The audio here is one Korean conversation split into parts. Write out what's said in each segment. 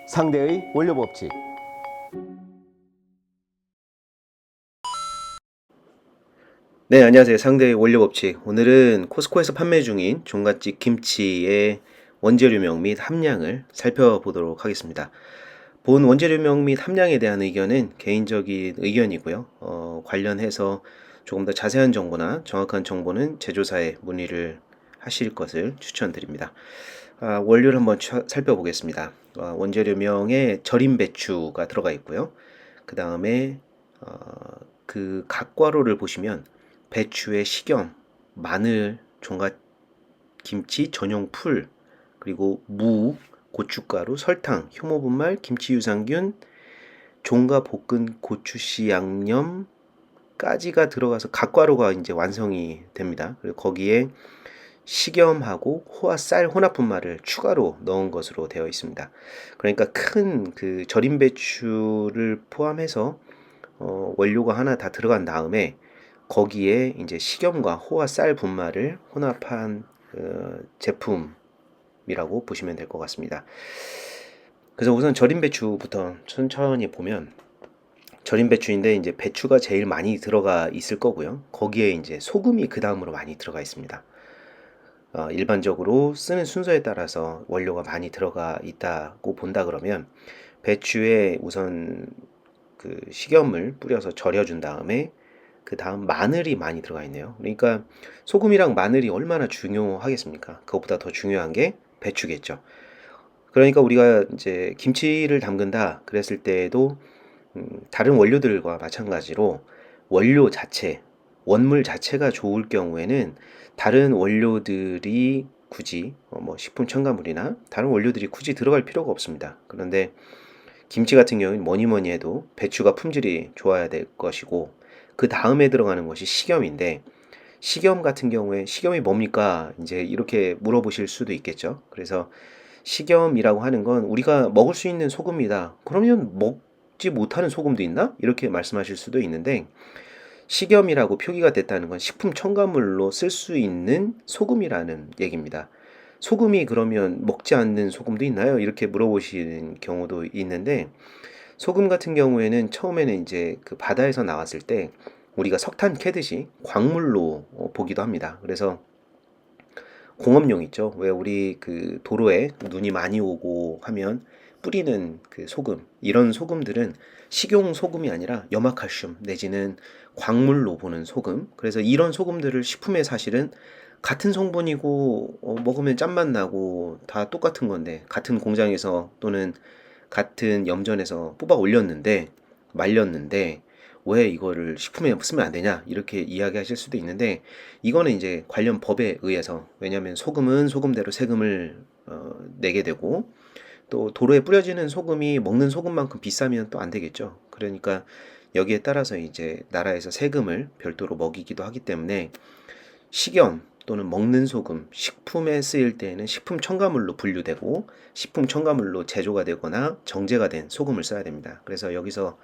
상대의 원료 법칙. 네, 안녕하세요. 상대의 원료 법칙. 오늘은 코스코에서 판매 중인 종갓집 김치의 원재료명 및 함량을 살펴보도록 하겠습니다. 본 원재료명 및 함량에 대한 의견은 개인적인 의견이고요. 관련해서 조금 더 자세한 정보나 정확한 정보는 제조사에 문의를 하실 것을 추천드립니다. 원료를 한번 살펴보겠습니다. 원재료명에 절임 배추가 들어가 있고요. 그 다음에 그 각과로를 보시면 배추의 식염, 마늘, 종갓 김치 전용 풀, 그리고 무, 고춧가루, 설탕, 효모분말, 김치 유산균, 종가 볶은 고추씨 양념까지가 들어가서 각과로가 이제 완성이 됩니다. 그리고 거기에 식염하고 호와 쌀 혼합분말을 추가로 넣은 것으로 되어 있습니다. 그러니까 큰 그 절임 배추를 포함해서 원료가 하나 다 들어간 다음에 거기에 이제 식염과 호와 쌀 분말을 혼합한 제품이라고 보시면 될 것 같습니다. 그래서 우선 절임 배추부터 천천히 보면 절임 배추인데 이제 배추가 제일 많이 들어가 있을 거고요. 거기에 이제 소금이 그 다음으로 많이 들어가 있습니다. 일반적으로 쓰는 순서에 따라서 원료가 많이 들어가 있다고 본다 그러면 배추에 우선 그 식염을 뿌려서 절여준 다음에 그 다음 마늘이 많이 들어가 있네요. 그러니까 소금이랑 마늘이 얼마나 중요하겠습니까? 그것보다 더 중요한 게 배추겠죠. 그러니까 우리가 이제 김치를 담근다 그랬을 때에도 다른 원료들과 마찬가지로 원료 자체, 원물 자체가 좋을 경우에는 다른 원료들이 굳이 뭐 식품 첨가물이나 다른 원료들이 굳이 들어갈 필요가 없습니다. 그런데 김치 같은 경우는 뭐니 뭐니 해도 배추가 품질이 좋아야 될 것이고 그 다음에 들어가는 것이 식염인데 식염 같은 경우에 식염이 뭡니까? 이제 이렇게 물어보실 수도 있겠죠. 그래서 식염이라고 하는 건 우리가 먹을 수 있는 소금이다. 그러면 먹지 못하는 소금도 있나? 이렇게 말씀하실 수도 있는데 식염이라고 표기가 됐다는 건 식품 첨가물로 쓸 수 있는 소금이라는 얘기입니다. 소금이 그러면 먹지 않는 소금도 있나요? 이렇게 물어보시는 경우도 있는데 소금 같은 경우에는 처음에는 이제 그 바다에서 나왔을 때 우리가 석탄 캐듯이 광물로 보기도 합니다. 그래서 공업용 있죠. 왜 우리 그 도로에 눈이 많이 오고 하면 뿌리는 그 소금, 이런 소금들은 식용 소금이 아니라 염화칼슘 내지는 광물로 보는 소금. 그래서 이런 소금들을 식품에 사실은 같은 성분이고 먹으면 짠맛 나고 다 똑같은 건데 같은 공장에서 또는 같은 염전에서 뽑아 올렸는데 말렸는데 왜 이거를 식품에 쓰면 안 되냐 이렇게 이야기하실 수도 있는데 이거는 이제 관련 법에 의해서 왜냐하면 소금은 소금대로 세금을 내게 되고 또 도로에 뿌려지는 소금이 먹는 소금만큼 비싸면 또 안 되겠죠. 그러니까 여기에 따라서 이제 나라에서 세금을 별도로 먹이기도 하기 때문에 식염 또는 먹는 소금, 식품에 쓰일 때에는 식품 첨가물로 분류되고 식품 첨가물로 제조가 되거나 정제가 된 소금을 써야 됩니다. 그래서 여기서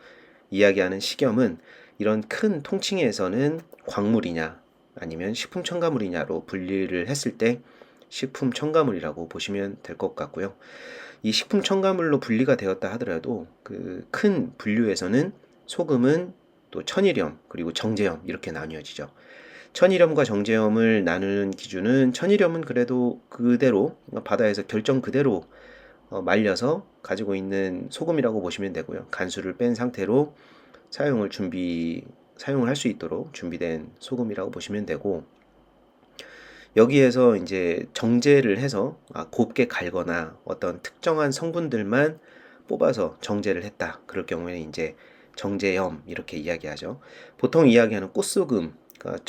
이야기하는 식염은 이런 큰 통칭에서는 광물이냐 아니면 식품 첨가물이냐로 분리를 했을 때 식품 첨가물이라고 보시면 될 것 같고요. 이 식품 첨가물로 분리가 되었다 하더라도 그 큰 분류에서는 소금은 또 천일염 그리고 정제염 이렇게 나뉘어지죠. 천일염과 정제염을 나누는 기준은 천일염은 그래도 그대로 바다에서 결정 그대로 말려서 가지고 있는 소금이라고 보시면 되고요. 간수를 뺀 상태로 사용을 할 수 있도록 준비된 소금이라고 보시면 되고 여기에서 이제 정제를 해서 곱게 갈거나 어떤 특정한 성분들만 뽑아서 정제를 했다. 그럴 경우에는 이제 정제염 이렇게 이야기하죠. 보통 이야기하는 꽃소금, 그러니까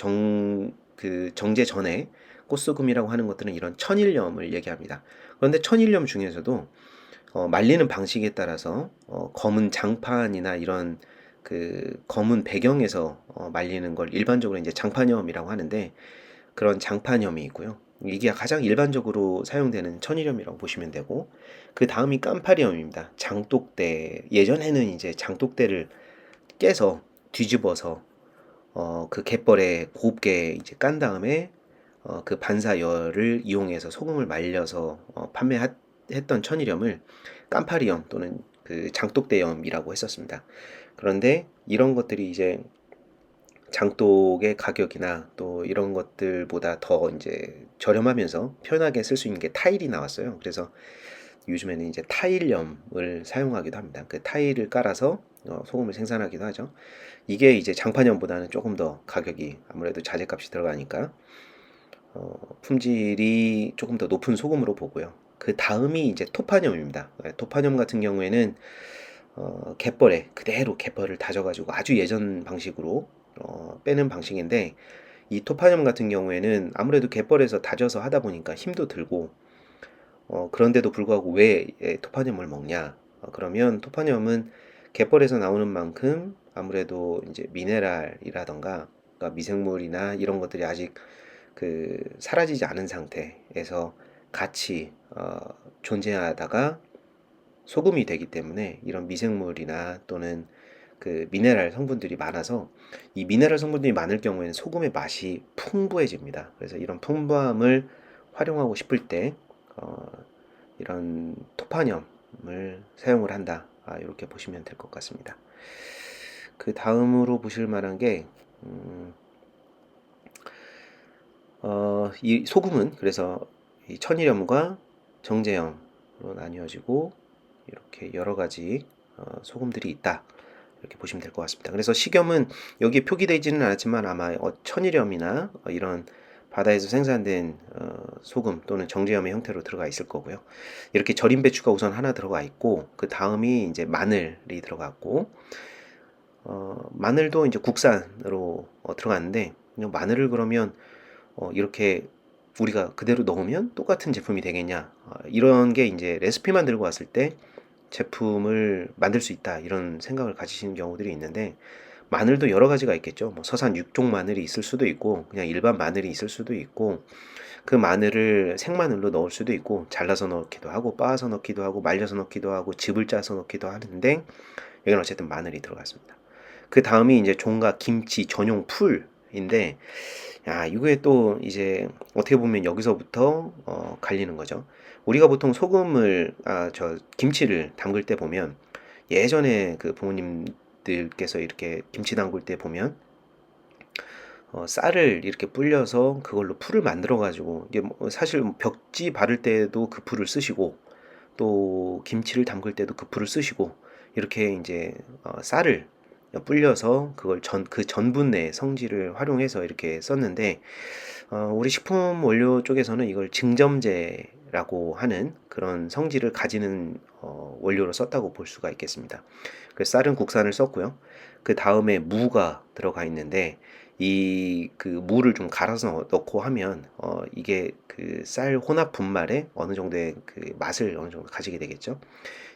그 정제 전에 꽃소금이라고 하는 것들은 이런 천일염을 얘기합니다. 그런데 천일염 중에서도 말리는 방식에 따라서 검은 장판이나 이런 그 검은 배경에서 말리는 걸 일반적으로 이제 장판염이라고 하는데 그런 장판염이 있고요. 이게 가장 일반적으로 사용되는 천일염이라고 보시면 되고 그 다음이 깜파리염입니다. 장독대 예전에는 이제 장독대를 깨서 뒤집어서 그 갯벌에 곱게 이제 깐 다음에 그 반사열을 이용해서 소금을 말려서 판매했던 했던 천일염을 깜파리염 또는 그 장독대염이라고 했었습니다. 그런데 이런 것들이 이제 장독의 가격이나 또 이런 것들보다 더 이제 저렴하면서 편하게 쓸 수 있는 게 타일이 나왔어요. 그래서 요즘에는 이제 타일염을 사용하기도 합니다. 그 타일을 깔아서 소금을 생산하기도 하죠. 이게 이제 장판염보다는 조금 더 가격이 아무래도 자재값이 들어가니까 품질이 조금 더 높은 소금으로 보고요. 그 다음이 이제 토판염입니다. 토판염 같은 경우에는 갯벌에 그대로 갯벌을 다져가지고 아주 예전 방식으로 빼는 방식인데, 이 토판염 같은 경우에는 아무래도 갯벌에서 다져서 하다 보니까 힘도 들고 그런데도 불구하고 왜 토판염을 먹냐? 그러면 토판염은 갯벌에서 나오는 만큼 아무래도 이제 미네랄이라던가 그러니까 미생물이나 이런 것들이 아직 그 사라지지 않은 상태에서 같이 존재하다가 소금이 되기 때문에 이런 미생물이나 또는 그 미네랄 성분들이 많아서 이 미네랄 성분들이 많을 경우에는 소금의 맛이 풍부해집니다. 그래서 이런 풍부함을 활용하고 싶을 때 어, 이런 토파늄을 사용을 한다. 이렇게 보시면 될 것 같습니다. 그 다음으로 보실 만한 게 이 소금은 그래서 이 천일염과 정제염으로 나뉘어지고 이렇게 여러 가지 소금들이 있다. 이렇게 보시면 될 것 같습니다. 그래서 식염은 여기에 표기되지는 않았지만 아마 천일염이나 이런 바다에서 생산된 소금 또는 정제염의 형태로 들어가 있을 거고요. 이렇게 절임 배추가 우선 하나 들어가 있고 그 다음이 이제 마늘이 들어갔고 마늘도 이제 국산으로 들어갔는데 마늘을 그러면 이렇게 우리가 그대로 넣으면 똑같은 제품이 되겠냐? 이런 게 이제 레시피만 들고 왔을 때 제품을 만들 수 있다 이런 생각을 가지시는 경우들이 있는데, 마늘도 여러 가지가 있겠죠. 뭐 서산 육종 마늘이 있을 수도 있고 그냥 일반 마늘이 있을 수도 있고 그 마늘을 생마늘로 넣을 수도 있고 잘라서 넣기도 하고 빻아서 넣기도 하고 말려서 넣기도 하고 즙을 짜서 넣기도 하는데 여기는 어쨌든 마늘이 들어갔습니다. 그 다음이 이제 종각 김치 전용 풀인데, 야, 이게 또 이제 어떻게 보면 여기서부터 갈리는 거죠. 우리가 보통 소금을, 김치를 담글 때 보면 예전에 그 부모님들께서 이렇게 김치 담글 때 보면 쌀을 이렇게 불려서 그걸로 풀을 만들어 가지고 이게 뭐 사실 벽지 바를 때도 그 풀을 쓰시고 또 김치를 담글 때도 그 풀을 쓰시고 이렇게 이제 쌀을 불려서 그걸 그 전분의 성질을 활용해서 이렇게 썼는데 우리 식품 원료 쪽에서는 이걸 증점제라고 하는 그런 성질을 가지는 원료로 썼다고 볼 수가 있겠습니다. 그래서 쌀은 국산을 썼고요. 그 다음에 무가 들어가 있는데 이 그 무를 좀 갈아서 넣고 하면 이게 그 쌀 혼합 분말에 어느 정도의 그 맛을 어느 정도 가지게 되겠죠.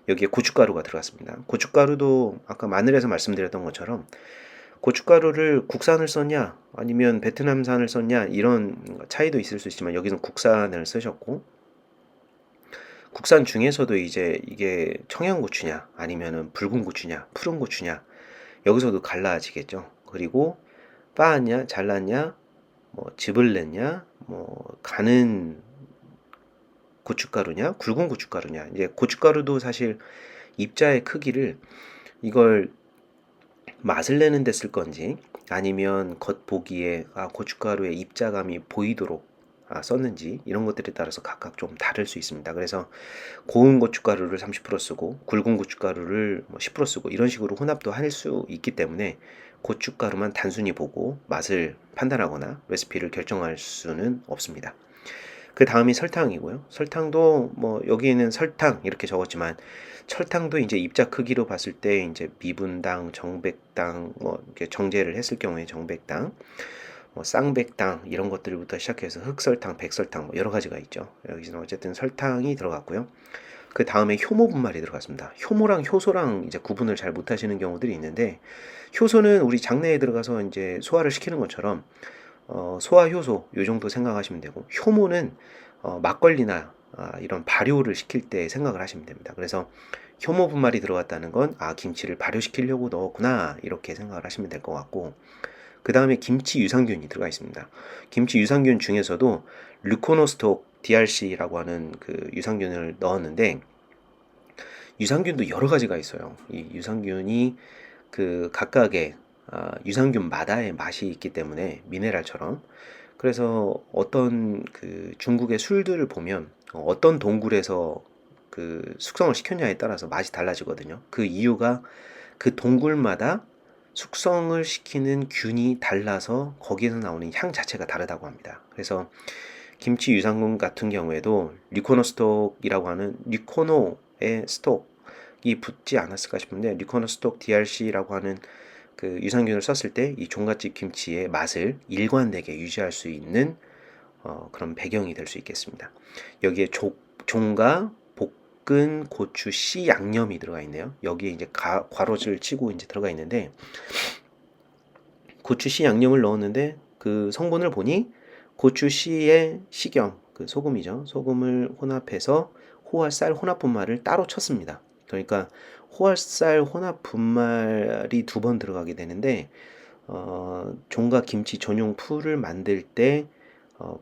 여기에 고춧가루가 들어갔습니다. 고춧가루도 아까 마늘에서 말씀드렸던 것처럼 고춧가루를 국산을 썼냐 아니면 베트남산을 썼냐 이런 차이도 있을 수 있지만 여기는 국산을 쓰셨고, 국산 중에서도 이제 이게 청양고추냐 아니면은 붉은 고추냐 푸른 고추냐 여기서도 갈라지겠죠. 그리고 빻았냐 잘랐냐 뭐 즙을 냈냐 뭐 가는 고춧가루냐 굵은 고춧가루냐, 이제 고춧가루도 사실 입자의 크기를 이걸 맛을 내는 데 쓸 건지 아니면 겉보기에 고춧가루의 입자감이 보이도록 썼는지 이런 것들에 따라서 각각 좀 다를 수 있습니다. 그래서 고운 고춧가루를 30% 쓰고 굵은 고춧가루를 뭐 10% 쓰고 이런 식으로 혼합도 할 수 있기 때문에 고춧가루만 단순히 보고 맛을 판단하거나 레시피를 결정할 수는 없습니다. 그 다음이 설탕이고요. 설탕도 뭐 여기에는 설탕 이렇게 적었지만 설탕도 이제 입자 크기로 봤을 때 이제 미분당, 정백당, 뭐 이렇게 정제를 했을 경우에 정백당, 뭐 쌍백당 이런 것들부터 시작해서 흑설탕, 백설탕 뭐 여러 가지가 있죠. 여기서는 어쨌든 설탕이 들어갔고요. 그 다음에 효모 분말이 들어갔습니다. 효모랑 효소랑 이제 구분을 잘 못하시는 경우들이 있는데, 효소는 우리 장내에 들어가서 이제 소화를 시키는 것처럼 소화 효소 요 정도 생각하시면 되고, 효모는 막걸리나 이런 발효를 시킬 때 생각을 하시면 됩니다. 그래서 효모 분말이 들어갔다는 건 김치를 발효시키려고 넣었구나 이렇게 생각을 하시면 될 것 같고, 그 다음에 김치 유산균이 들어가 있습니다. 김치 유산균 중에서도 르코노스톡 DRC라고 하는 그 유산균을 넣었는데, 유산균도 여러 가지가 있어요. 이 유산균이 그 각각의 유산균마다의 맛이 있기 때문에 미네랄처럼, 그래서 어떤 그 중국의 술들을 보면 어떤 동굴에서 그 숙성을 시켰냐에 따라서 맛이 달라지거든요. 그 이유가 그 동굴마다 숙성을 시키는 균이 달라서 거기에서 나오는 향 자체가 다르다고 합니다. 그래서 김치 유산균 같은 경우에도 리코노스톡이라고 하는 리코노의 스톡이 붙지 않았을까 싶은데, 리코노스톡 DRC라고 하는 그 유산균을 썼을 때 이 종갓집 김치의 맛을 일관되게 유지할 수 있는 그런 배경이 될 수 있겠습니다. 여기에 종가 볶은 고추 씨 양념이 들어가 있네요. 여기에 이제 괄호를 치고 이제 들어가 있는데, 고추 씨 양념을 넣었는데 그 성분을 보니 고추 씨의 식염, 그 소금이죠. 소금을 혼합해서 호화쌀 혼합 분말을 따로 쳤습니다. 그러니까 호화쌀 혼합 분말이 2번 들어가게 되는데, 종갓 김치 전용 풀을 만들 때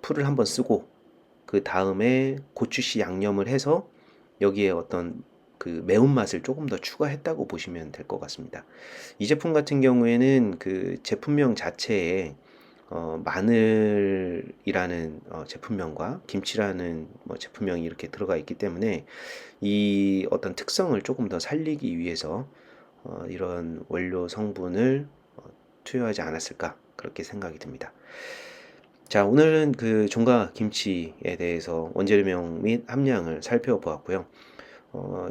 풀을 한번 쓰고 그 다음에 고추씨 양념을 해서 여기에 어떤 그 매운맛을 조금 더 추가했다고 보시면 될 것 같습니다. 이 제품 같은 경우에는 그 제품명 자체에 마늘이라는 제품명과 김치라는 제품명이 이렇게 들어가 있기 때문에 이 어떤 특성을 조금 더 살리기 위해서 이런 원료 성분을 투여하지 않았을까, 그렇게 생각이 듭니다. 자, 오늘은 그 종가 김치에 대해서 원재료명 및 함량을 살펴보았고요.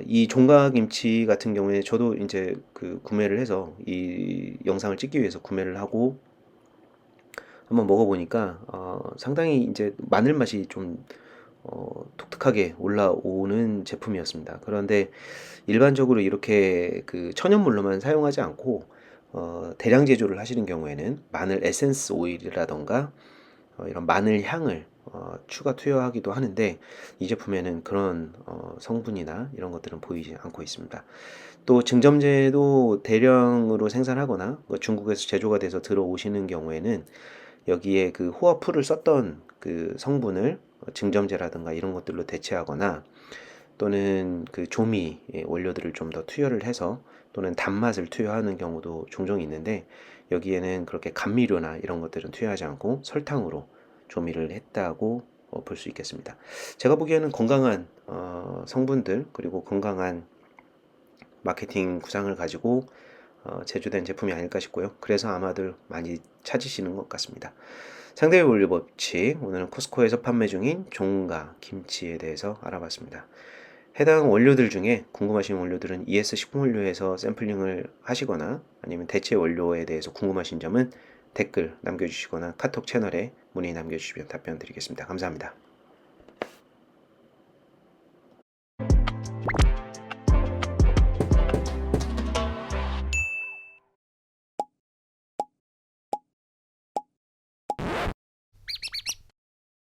이 종가 김치 같은 경우에 저도 이제 그 구매를 해서 이 영상을 찍기 위해서 구매를 하고 한번 먹어보니까 상당히 이제 마늘 맛이 좀 독특하게 올라오는 제품이었습니다. 그런데 일반적으로 이렇게 그 천연물로만 사용하지 않고 대량 제조를 하시는 경우에는 마늘 에센스 오일이라던가 이런 마늘 향을 추가 투여하기도 하는데, 이 제품에는 그런 성분이나 이런 것들은 보이지 않고 있습니다. 또 증점제도 대량으로 생산하거나 중국에서 제조가 돼서 들어오시는 경우에는 여기에 그 호화풀을 썼던 그 성분을 증점제라든가 이런 것들로 대체하거나, 또는 그 조미 원료들을 좀 더 투여를 해서 또는 단맛을 투여하는 경우도 종종 있는데, 여기에는 그렇게 감미료나 이런 것들은 투여하지 않고 설탕으로 조미를 했다고 볼 수 있겠습니다. 제가 보기에는 건강한 성분들, 그리고 건강한 마케팅 구상을 가지고 제조된 제품이 아닐까 싶고요. 그래서 아마들 많이 찾으시는 것 같습니다. 상대의 원료 법칙, 오늘은 코스코에서 판매 중인 종가 김치에 대해서 알아봤습니다. 해당 원료들 중에 궁금하신 원료들은 ES식품원료에서 샘플링을 하시거나, 아니면 대체 원료에 대해서 궁금하신 점은 댓글 남겨주시거나 카톡 채널에 문의 남겨주시면 답변 드리겠습니다. 감사합니다.